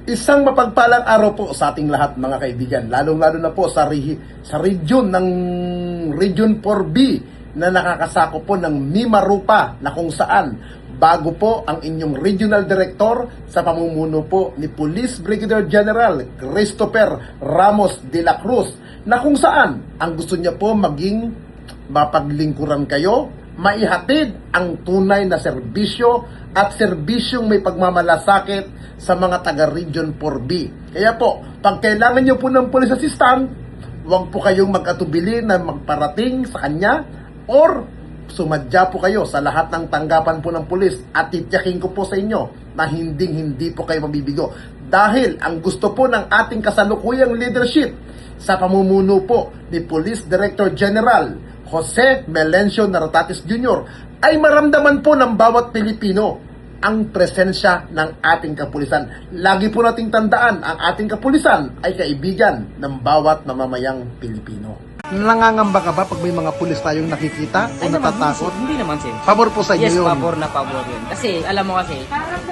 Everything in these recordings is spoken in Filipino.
Isang mapagpalang araw po sa ating lahat mga kaibigan, lalong-lalo na po sa region ng Region 4B na nakakasako po ng Mimarupa na kung saan bago po ang inyong regional director sa pamumuno po ni Police Brigadier General Christopher Ramos de la Cruz na kung saan ang gusto niya po maging mapaglingkuran kayo, maihatid ang tunay na serbisyo at serbisyong may pagmamalasakit sa mga taga-Region 4B. Kaya po, pag kailangan nyo po ng police assistant, huwag po kayong mag-atubili na magparating sa kanya or sumadya po kayo sa lahat ng tanggapan po ng pulis at titiyakin ko po sa inyo na hindi po kayo mabibigo. Dahil ang gusto po ng ating kasalukuyang leadership sa pamumuno po ni Police Director General Jose Melencio Nartatis Jr. ay maramdaman po ng bawat Pilipino ang presensya ng ating kapulisan. Lagi po nating tandaan, ang ating kapulisan ay kaibigan ng bawat mamamayang Pilipino. Nangangamba ka ba pag may mga pulis tayong nakikita o natatakot? Hindi naman, sir. Pabor po sa inyo Yes, yun? pabor na pabor yun. Kasi, alam mo kasi,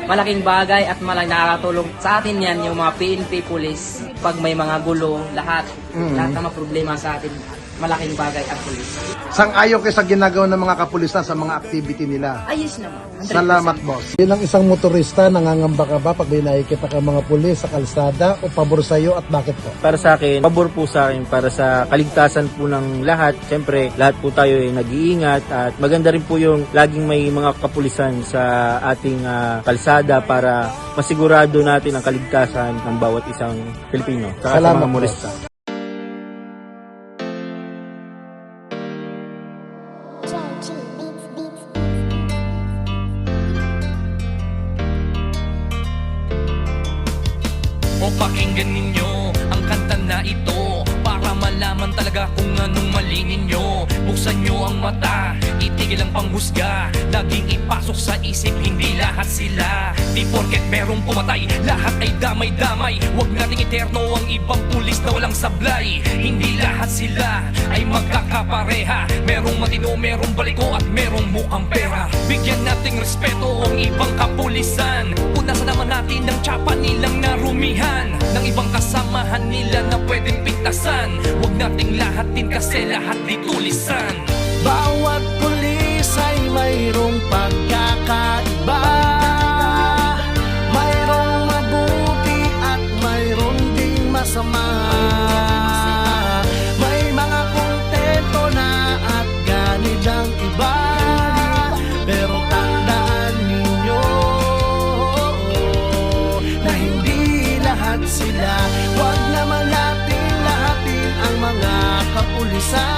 malaking bagay at malaking nakakatulong sa atin yan, yung mga PNP police, pag may mga gulo, lahat ng mga problema sa atin, malaking bagay ang police. Sang-ayon kayo sa ginagawa ng mga kapulisan sa mga activity nila? Ayos naman. 100%. Salamat, boss. Bilang isang motorista, nangangamba ka ba pag may nakikita ka mga pulis sa kalsada o pabor sa iyo at bakit po? Para sa akin, pabor po sa akin para sa kaligtasan po ng lahat. Siyempre, lahat po tayo ay nag-iingat at maganda rin po yung laging may mga kapulisan sa ating kalsada para masigurado natin ang kaligtasan ng bawat isang Pilipino. Saka sa mga motorista. O pakinggan ninyo ang kanta na ito para malaman talaga kung anong mali ninyo. Buksan nyo ang mata, itigil ang panghusga, laging ipasok sa isip, hindi lahat sila. Di porket merong pumatay, lahat ay damay-damay. Huwag nating eterno ang ibang pulis na walang sablay. Hindi lahat sila ay magkakapareha, merong matino, merong baliko at merong mukhang pera. Bigyan nating respeto ang ibang kapulisan, punasan naman natin ang tsapa nilang narumihan ng ibang kasamahan nila na pwedeng pintasan. Huwag nating lahatin kasi lahat di tulisan. Bawat pulis ay mayroong pagkakaiba, mayroong mabuti at mayroong ding masama. May mga kontento na at ganid ang iba, pero tandaan ninyo na hindi lahat sila. Huwag naman natin lahatin ang mga kapulisan.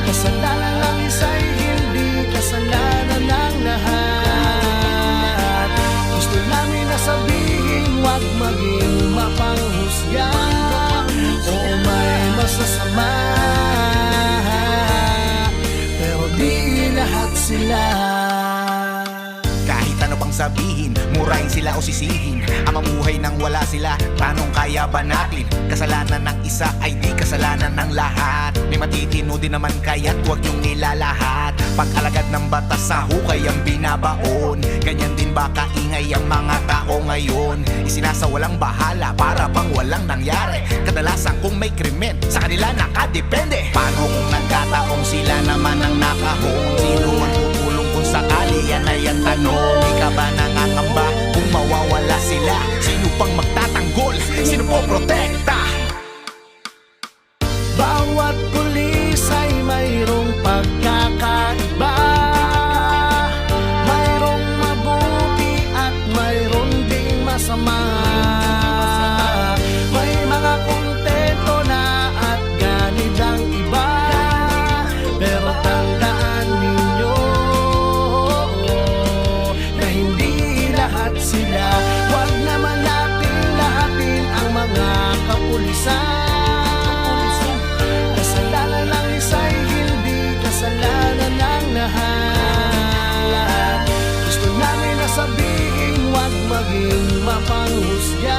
Kasalanan ng isa'y hindi kasalanan ng lahat. Gusto namin na sabihin, huwag maging mapanghusga o may masasama, pero di lahat sila. Kahit ano pang sabihin, murahin sila o sisihin, ang mamuhay nang wala sila, tanong kaya ba natin? Kasalanan ng isa ay di kasalanan ng lahat. May matitino din naman kaya't huwag niyong nilalahat. Pag-alagad ng batas sa hukay ang binabaon, ganyan din ba kaingay ang mga tao ngayon? Isinasawalang bahala para bang walang nangyari. Kadalasan kung may krimen, sa kanila nakadepende. Paano kung nagkataong sila naman ang nakahon? Sino ang tutulong kung sakali? Yan ay ang tanong. Di ka ba nangangamba kung mawawala sila? Sino pang magtatanggol? Sino po protekta? Bawat pulis ay mayroong pagkakaiba, mayroong mabuti at mayroong ding masama. May mga kontento na at ganid ang iba, pero tandaan ninyo na hindi lahat sila. Huwag naman natin lahatin ang mga kapulisan. Kasalanan ng isa'y hindi kasalanan ng lahat. Gusto namin na sabihin, huwag maging mapanghusga